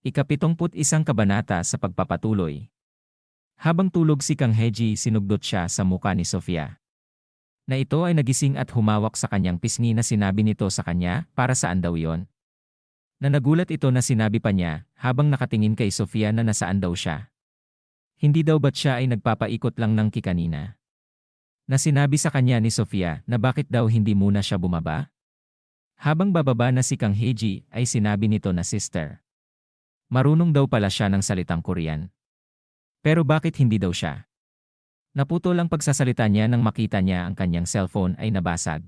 Ika-71 kabanata sa pagpapatuloy. Habang tulog si Kang Heji, sinugdot siya sa muka ni Sofia. Na ito ay nagising at humawak sa kanyang pisngi na sinabi nito sa kanya, para saan daw yon? Na nagulat ito na sinabi pa niya, habang nakatingin kay Sofia na nasaan daw siya. Hindi daw ba't siya ay nagpapaikot lang ng kikanina? Na sinabi sa kanya ni Sofia na bakit daw hindi muna siya bumaba? Habang bababa na si Kang Heji ay sinabi nito na sister. Marunong daw pala siya ng salitang Korean. Pero bakit hindi daw siya? Naputol ang pagsasalita niya nang makita niya ang kanyang cellphone ay nabasag.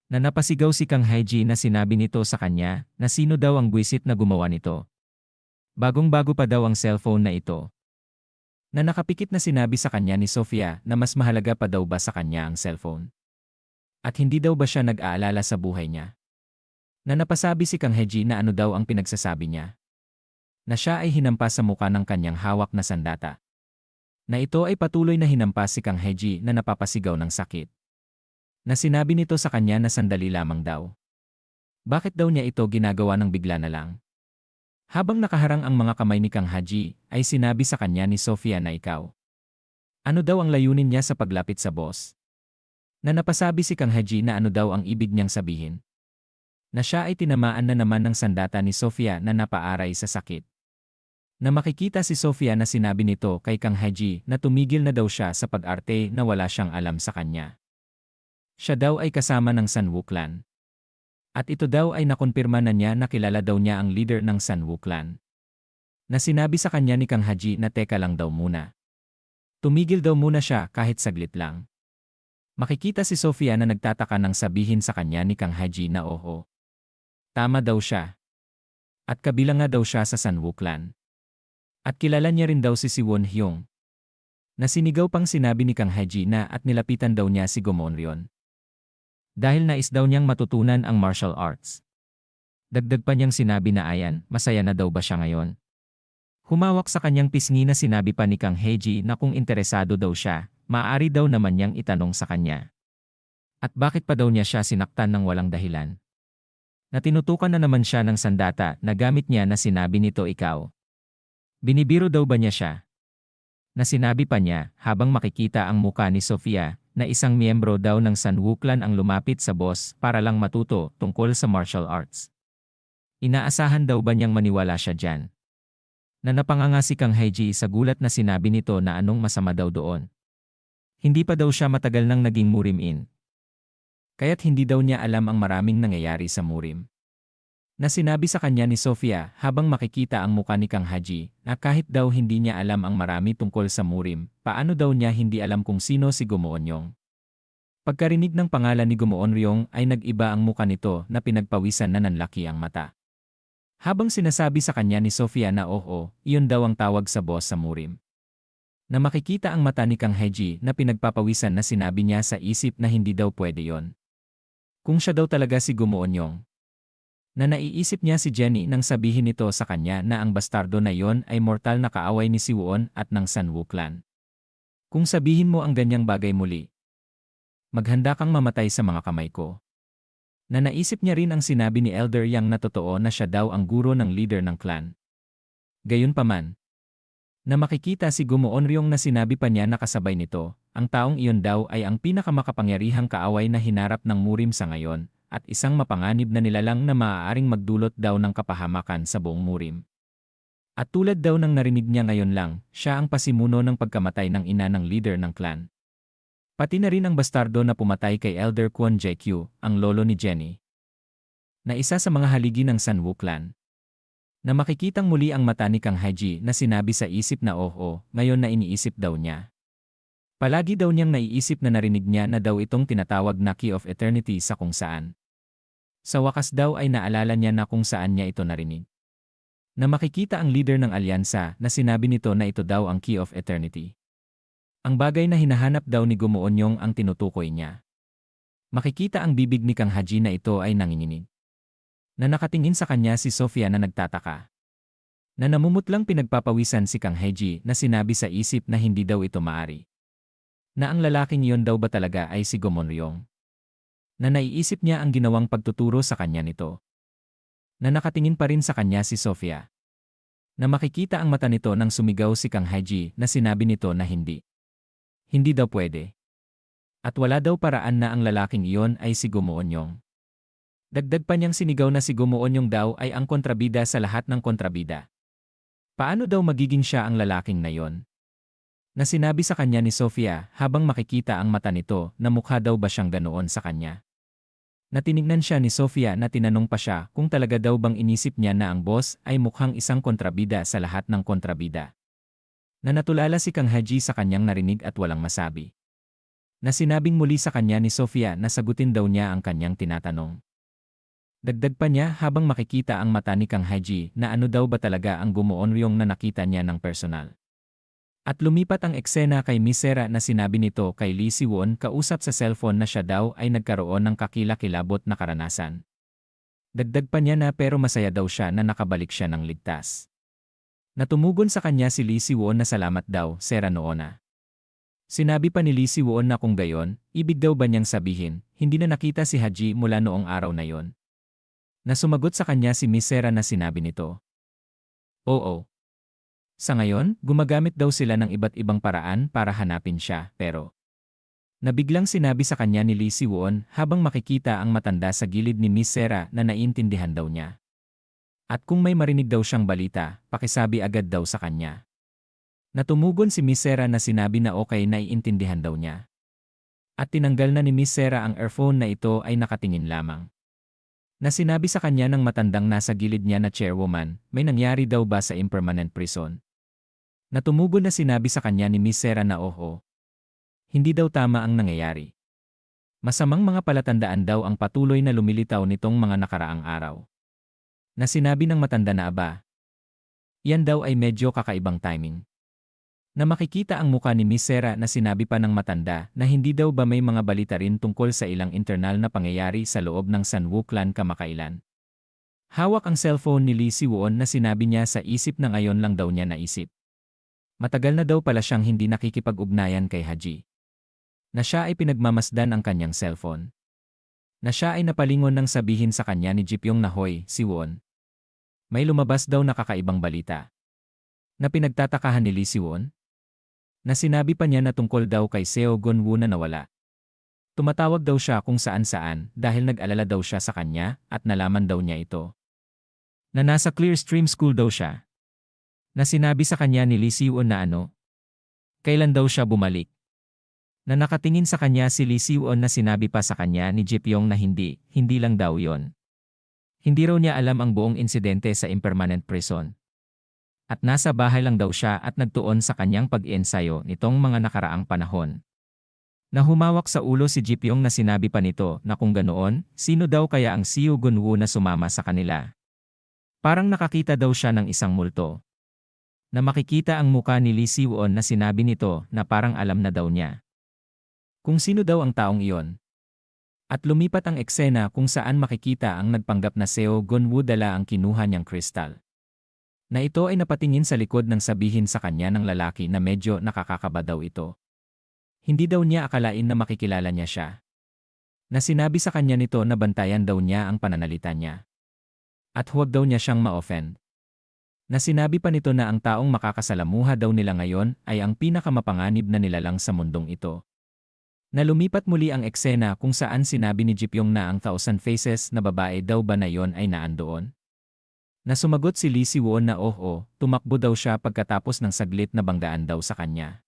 Na napasigaw si Kang Heji na sinabi nito sa kanya na sino daw ang buwisit na gumawa nito. Bagong-bago pa daw ang cellphone na ito. Na nakapikit na sinabi sa kanya ni Sofia na mas mahalaga pa daw ba sa kanya ang cellphone. At hindi daw ba siya nag-aalala sa buhay niya. Na napasabi si Kang Heji na ano daw ang pinagsasabi niya. Na siya ay hinampas sa muka ng kanyang hawak na sandata. Na ito ay patuloy na hinampas si Kang Heji na napapasigaw ng sakit. Na sinabi nito sa kanya na sandali lamang daw. Bakit daw niya ito ginagawa ng bigla na lang? Habang nakaharang ang mga kamay ni Kang Heji, ay sinabi sa kanya ni Sofia na ikaw. Ano daw ang layunin niya sa paglapit sa boss? Na napasabi si Kang Heji na ano daw ang ibig niyang sabihin. Na siya ay tinamaan na naman ng sandata ni Sofia na napaaray sa sakit. Na makikita si Sofia na sinabi nito kay Kang Heji na tumigil na daw siya sa pag-arte na wala siyang alam sa kanya. Siya daw ay kasama ng Sanwoo Clan. At ito daw ay nakonpirma na niya na kilala daw niya ang leader ng Sanwoo Clan. Na sinabi sa kanya ni Kang Heji na teka lang daw muna. Tumigil daw muna siya kahit saglit lang. Makikita si Sofia na nagtataka nang sabihin sa kanya ni Kang Heji na oo. Tama daw siya. At kabilang nga daw siya sa Sanwoo Clan. At kilala niya rin daw si Siwon Hyung. Na sinigaw pang sinabi ni Kang Heji na at nilapitan daw niya si Gomonryon. Dahil nais daw niyang matutunan ang martial arts. Dagdag pa niyang sinabi na ayan, masaya na daw ba siya ngayon? Humawak sa kanyang pisngi na sinabi pa ni Kang Heji na kung interesado daw siya, maaari daw naman niyang itanong sa kanya. At bakit pa daw niya siya sinaktan ng walang dahilan? Na tinutukan na naman siya ng sandata na gamit niya na sinabi nito ikaw. Binibiro daw ba niya siya? Na sinabi pa niya habang makikita ang muka ni Sofia na isang miyembro daw ng Sanwoo Clan ang lumapit sa boss para lang matuto tungkol sa martial arts. Inaasahan daw ba niyang maniwala siya dyan? Na napanganga si Kang Heji sa gulat na sinabi nito na anong masama daw doon. Hindi pa daw siya matagal nang naging Murim-in. Kaya't hindi daw niya alam ang maraming nangyayari sa Murim. Na sinabi sa kanya ni Sofia habang makikita ang muka ni Kang Heji na kahit daw hindi niya alam ang marami tungkol sa Murim, paano daw niya hindi alam kung sino si Gomoonyong. Pagkarinig ng pangalan ni Gomoonyong ay nag-iba ang muka nito na pinagpawisan na nanlaki ang mata. Habang sinasabi sa kanya ni Sofia na oo, iyon daw ang tawag sa boss sa Murim. Na makikita ang mata ni Kang Heji na pinagpapawisan na sinabi niya sa isip na hindi daw pwede yon. Kung siya daw talaga si Gomoonyong. Na naiisip niya si Jenny nang sabihin nito sa kanya na ang bastardo na yon ay mortal na kaaway ni Siwon at ng Sanwoo Clan. Kung sabihin mo ang ganyang bagay muli, maghanda kang mamatay sa mga kamay ko. Na naisip niya rin ang sinabi ni Elder Yang na totoo na siya daw ang guro ng leader ng clan. Gayunpaman, na makikita si Gomoonyong na sinabi pa niya na kasabay nito, ang taong iyon daw ay ang pinakamakapangyarihang kaaway na hinarap ng Murim sa ngayon, at isang mapanganib na nilalang na maaaring magdulot daw ng kapahamakan sa buong Murim. At tulad daw ng narinig niya ngayon lang, siya ang pasimuno ng pagkamatay ng ina ng leader ng clan. Pati na rin ang bastardo na pumatay kay Elder Kwon Jae-kyu, ang lolo ni Jenny. Na isa sa mga haligi ng Sanwoo Clan. Na makikitang muli ang mata ni Kang Heji na sinabi sa isip na oo, ngayon na iniisip daw niya. Palagi daw niyang naiisip na narinig niya na daw itong tinatawag na Key of Eternity sa kung saan. Sa wakas daw ay naalala niya na kung saan niya ito narinig. Na makikita ang leader ng alyansa na sinabi nito na ito daw ang Key of Eternity. Ang bagay na hinahanap daw ni Gomoonyong ang tinutukoy niya. Makikita ang bibig ni Kang Heji na ito ay nanginginig. Na nakatingin sa kanya si Sofia na nagtataka. Na namumutlang pinagpapawisan si Kang Heji na sinabi sa isip na hindi daw ito maari. Na ang lalaking iyon daw ba talaga ay si Gomoonyong. Na naiisip niya ang ginawang pagtuturo sa kanya nito. Na nakatingin pa rin sa kanya si Sofia. Na makikita ang mata nito nang sumigaw si Kang Haji na sinabi nito na hindi. Hindi daw pwede. At wala daw paraan na ang lalaking iyon ay si Gumuonyong. Dagdag pa niyang sinigaw na si Gumuonyong daw ay ang kontrabida sa lahat ng kontrabida. Paano daw magiging siya ang lalaking na yon? Na sinabi sa kanya ni Sofia habang makikita ang mata nito na mukha daw ba siyang ganoon sa kanya. Na tinignan siya ni Sofia na tinanong pa siya kung talaga daw bang inisip niya na ang boss ay mukhang isang kontrabida sa lahat ng kontrabida. Na natulala si Kang Haji sa kanyang narinig at walang masabi. Na sinabing muli sa kanya ni Sofia na sagutin daw niya ang kanyang tinatanong. Dagdag pa niya habang makikita ang mata ni Kang Haji na ano daw ba talaga ang Gumuonyong na nakita niya ng personal. At lumipat ang eksena kay Miss Sera na sinabi nito kay Lee Si-won kausap sa cellphone na siya daw ay nagkaroon ng kakilakilabot na karanasan. Dagdag pa niya na pero masaya daw siya na nakabalik siya ng ligtas. Natumugon sa kanya si Lee Si-won na salamat daw, Sera Noona. Sinabi pa ni Lee Si-won na kung gayon, ibig daw ba niyang sabihin, hindi na nakita si Haji mula noong araw na yon. Na sumagot sa kanya si Miss Sera na sinabi nito. Oo. Sa ngayon, gumagamit daw sila ng iba't ibang paraan para hanapin siya, pero nabiglang sinabi sa kanya ni Lee Si-won habang makikita ang matanda sa gilid ni Miss Sera na naiintindihan daw niya. At kung may marinig daw siyang balita, pakisabi agad daw sa kanya. Natumugon si Miss Sera na sinabi na okay na iintindihan daw niya. At tinanggal na ni Miss Sera ang earphone na ito ay nakatingin lamang. Na sinabi sa kanya ng matandang nasa gilid niya na chairwoman, may nangyari daw ba sa impermanent prison? Natumugon na sinabi sa kanya ni Miss Sera na oo. Hindi daw tama ang nangyayari. Masamang mga palatandaan daw ang patuloy na lumilitaw nitong mga nakaraang araw. Na sinabi ng matanda na aba. Yan daw ay medyo kakaibang timing. Na makikita ang muka ni Miss Sera na sinabi pa ng matanda na hindi daw ba may mga balita rin tungkol sa ilang internal na pangyayari sa loob ng Sanwoo clan kamakailan. Hawak ang cellphone ni Lee Si-won na sinabi niya sa isip na ngayon lang daw niya naisip. Matagal na daw pala siyang hindi nakikipag-ugnayan kay Haji. Na siya ay pinagmamasdan ang kanyang cellphone. Na siya ay napalingon nang sabihin sa kanya ni Jipyong na hoy, Si-won. May lumabas daw na kakaibang balita. Na pinagtatakahan ni Lee Si-won. Na sinabi pa niya na tungkol daw kay Seo Gun-woo na nawala. Tumatawag daw siya kung saan-saan dahil nag-alala daw siya sa kanya at nalaman daw niya ito. Na nasa Clearstream School daw siya. Na sinabi sa kanya ni Lee Si-won na ano? Kailan daw siya bumalik? Na nakatingin sa kanya si Lee Si-won na sinabi pa sa kanya ni Jipyong na hindi lang daw yon. Hindi raw niya alam ang buong insidente sa impermanent prison. At nasa bahay lang daw siya at nagtuon sa kanyang pag-iensayo nitong mga nakaraang panahon. Na humawak sa ulo si Jipyong na sinabi pa nito na kung ganoon, sino daw kaya ang Seo Gun-woo na sumama sa kanila? Parang nakakita daw siya ng isang multo. Na makikita ang muka ni Lee Si-won na sinabi nito na parang alam na daw niya. Kung sino daw ang taong iyon. At lumipat ang eksena kung saan makikita ang nagpanggap na Seo Gun-woo dala ang kinuha niyang kristal. Na ito ay napatingin sa likod ng sabihin sa kanya ng lalaki na medyo nakakakaba daw ito. Hindi daw niya akalain na makikilala niya siya. Na sinabi sa kanya nito na bantayan daw niya ang pananalita niya. At huwag daw niya siyang ma-offend. Na sinabi pa nito na ang taong makakasalamuha daw nila ngayon ay ang pinakamapanganib na nilalang sa mundong ito. Na lumipat muli ang eksena kung saan sinabi ni Jipyong na ang 1,000 faces na babae daw ba na yon ay naandoon. Na sumagot si Lee Si-won na oo, tumakbo daw siya pagkatapos ng saglit na banggaan daw sa kanya.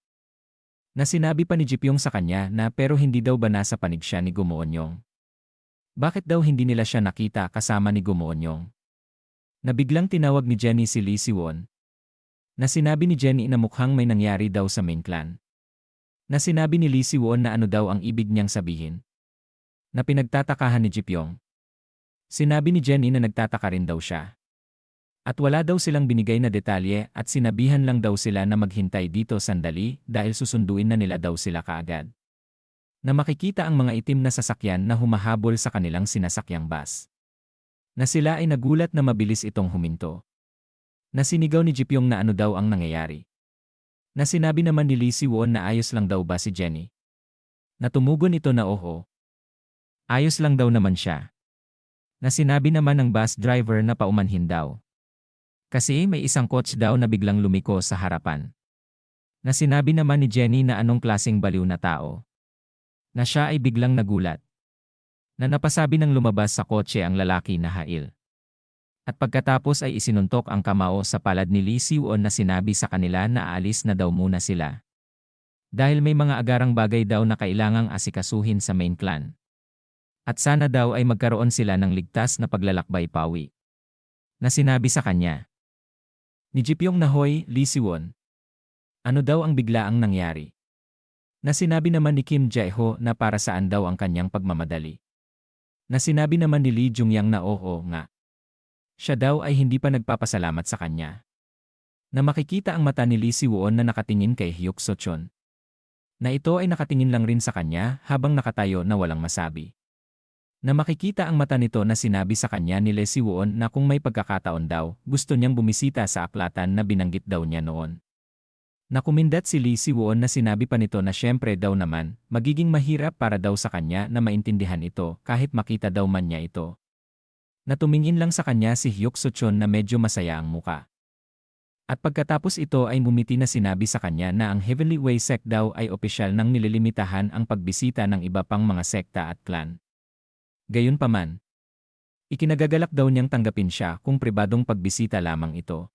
Na sinabi pa ni Jipyong sa kanya na pero hindi daw ba nasa panig siya ni Gumuonyong. Bakit daw hindi nila siya nakita kasama ni Gumuonyong? Na biglang tinawag ni Jenny si Lee Si-won. Na sinabi ni Jenny na mukhang may nangyari daw sa main clan. Na sinabi ni Lee Si-won na ano daw ang ibig niyang sabihin. Na pinagtatakahan ni Jipyong. Sinabi ni Jenny na nagtataka rin daw siya. At wala daw silang binigay na detalye at sinabihan lang daw sila na maghintay dito sandali dahil susunduin na nila daw sila kaagad. Na makikita ang mga itim na sasakyan na humahabol sa kanilang sinasakyang bus. Na sila ay nagulat na mabilis itong huminto. Na sinigaw ni Jipyong na ano daw ang nangyayari. Na sinabi naman ni Lee Si-won na ayos lang daw ba si Jenny. Na tumugon ito na oo. Ayos lang daw naman siya. Na sinabi naman ng bus driver na paumanhin daw. Kasi may isang coach daw na biglang lumiko sa harapan. Na sinabi naman ni Jenny na anong klaseng baliw na tao. Na siya ay biglang nagulat. Na napasabi ng lumabas sa kotse ang lalaki na Hail. At pagkatapos ay isinuntok ang kamao sa palad ni Lee Si-won na sinabi sa kanila na aalis na daw muna sila. Dahil may mga agarang bagay daw na kailangang asikasuhin sa main clan. At sana daw ay magkaroon sila ng ligtas na paglalakbay pawi. Na sinabi sa kanya ni Jipyong Nahoy, Lee Si-won. Ano daw ang biglaang nangyari? Na sinabi naman ni Kim Jae-ho na para saan daw ang kanyang pagmamadali. Na sinabi naman ni Lee Jungyang na oo nga. Siya daw ay hindi pa nagpapasalamat sa kanya. Na makikita ang mata ni Lee Si-won na nakatingin kay Hyuk So-chon. Na ito ay nakatingin lang rin sa kanya habang nakatayo na walang masabi. Na makikita ang mata nito na sinabi sa kanya ni Lee Si-won na kung may pagkakataon daw, gusto niyang bumisita sa aklatan na binanggit daw niya noon. Nakumindat si Lee Si-won na sinabi pa nito na syempre daw naman, magiging mahirap para daw sa kanya na maintindihan ito kahit makita daw man niya ito. Natumingin lang sa kanya si Hyuk So-chon na medyo masaya ang muka. At pagkatapos ito ay bumiti na sinabi sa kanya na ang Heavenly Way sect daw ay opisyal nang nililimitahan ang pagbisita ng iba pang mga sekta at clan. Gayunpaman, ikinagagalak daw niyang tanggapin siya kung pribadong pagbisita lamang ito.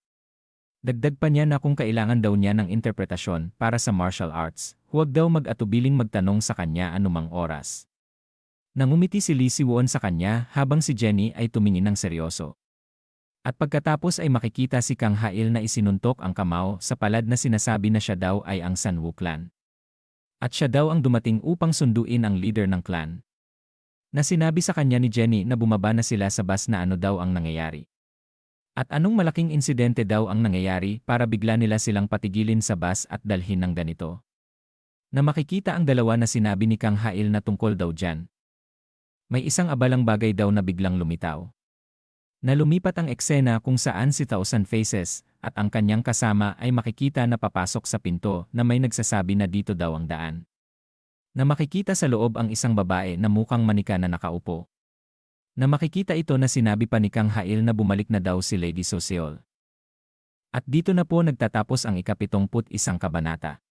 Dagdag pa niya na kung kailangan daw niya ng interpretasyon para sa martial arts, huwag daw mag-atubiling magtanong sa kanya anumang oras. Nangumiti si Lee Si-won sa kanya habang si Jenny ay tumingin ng seryoso. At pagkatapos ay makikita si Kang Hail na isinuntok ang kamao sa palad na sinasabi na siya daw ay ang Sanwoo clan. At siya daw ang dumating upang sunduin ang leader ng clan. Na sinabi sa kanya ni Jenny na bumaba na sila sa bus na ano daw ang nangyayari. At anong malaking insidente daw ang nangyayari para bigla nila silang patigilin sa bus at dalhin ng ganito. Na makikita ang dalawa na sinabi ni Kang Hail na tungkol daw dyan. May isang abalang bagay daw na biglang lumitaw. Na lumipat ang eksena kung saan si Thousand Faces at ang kanyang kasama ay makikita na papasok sa pinto na may nagsasabi na dito daw ang daan. Na makikita sa loob ang isang babae na mukhang manika na nakaupo. Na makikita ito na sinabi pa ni Kang Hail na bumalik na daw si Lady So Seol. At dito na po nagtatapos ang ika-71 kabanata.